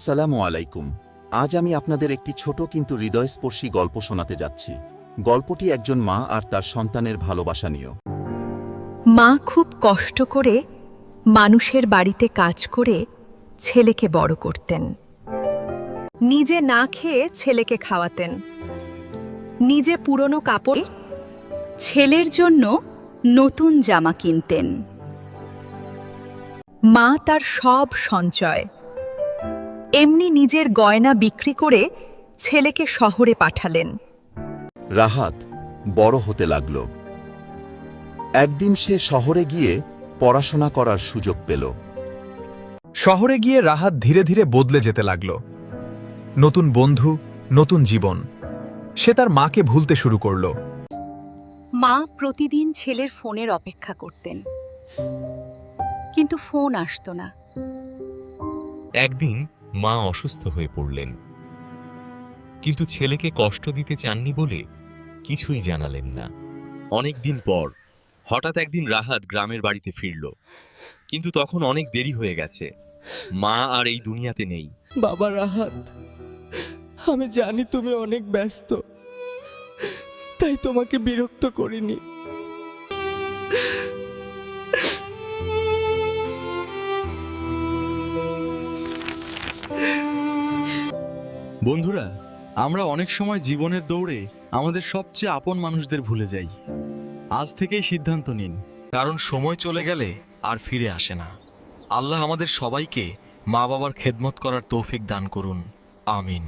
আসসালামু আলাইকুম। আজ আমি আপনাদের একটি ছোট কিন্তু হৃদয়স্পর্শী গল্প শোনাতে যাচ্ছি। গল্পটি একজন মা আর তার সন্তানের ভালোবাসা নিয়ে। মা খুব কষ্ট করে মানুষের বাড়িতে কাজ করে ছেলেকে বড় করতেন। নিজে না খেয়ে ছেলেকে খাওয়াতেন। নিজে পুরনো কাপড়ে ছেলের জন্য নতুন জামা কিনতেন। মা তার সব সঞ্চয় এমনি নিজের গয়না বিক্রি করে ছেলেকে শহরে পাঠালেন। রাহাত বড় হতে লাগল। একদিন সে শহরে গিয়ে পড়াশোনা করার সুযোগ পেল। শহরে গিয়ে রাহাত ধীরে ধীরে বদলে যেতে লাগল। নতুন বন্ধু, নতুন জীবন। সে তার মাকে ভুলতে শুরু করল। মা প্রতিদিন ছেলের ফোনের অপেক্ষা করতেন, কিন্তু ফোন আসতো না। একদিন মা অসুস্থ হয়ে পড়লেন, কিন্তু ছেলেকে কষ্ট দিতে চাননি বলে কিছুই জানালেন না। অনেক দিন পর হঠাৎ একদিন রাহাত গ্রামের বাড়িতে ফিরল, কিন্তু তখন অনেক দেরি হয়ে গেছে। মা আর এই দুনিয়াতে নেই। বাবা রাহাত, আমি জানি তুমি অনেক ব্যস্ত, তাই তোমাকে বিরক্ত করিনি। বন্ধুরা, আমরা অনেক সময় জীবনের দৌড়ে আমাদের সবচেয়ে আপন মানুষদের ভুলে যাই। আজ থেকেই সিদ্ধান্ত নিন, কারণ সময় চলে গেলে আর ফিরে আসে না। আল্লাহ আমাদের সবাইকে মা বাবার খেদমত করার তৌফিক দান করুন। আমিন।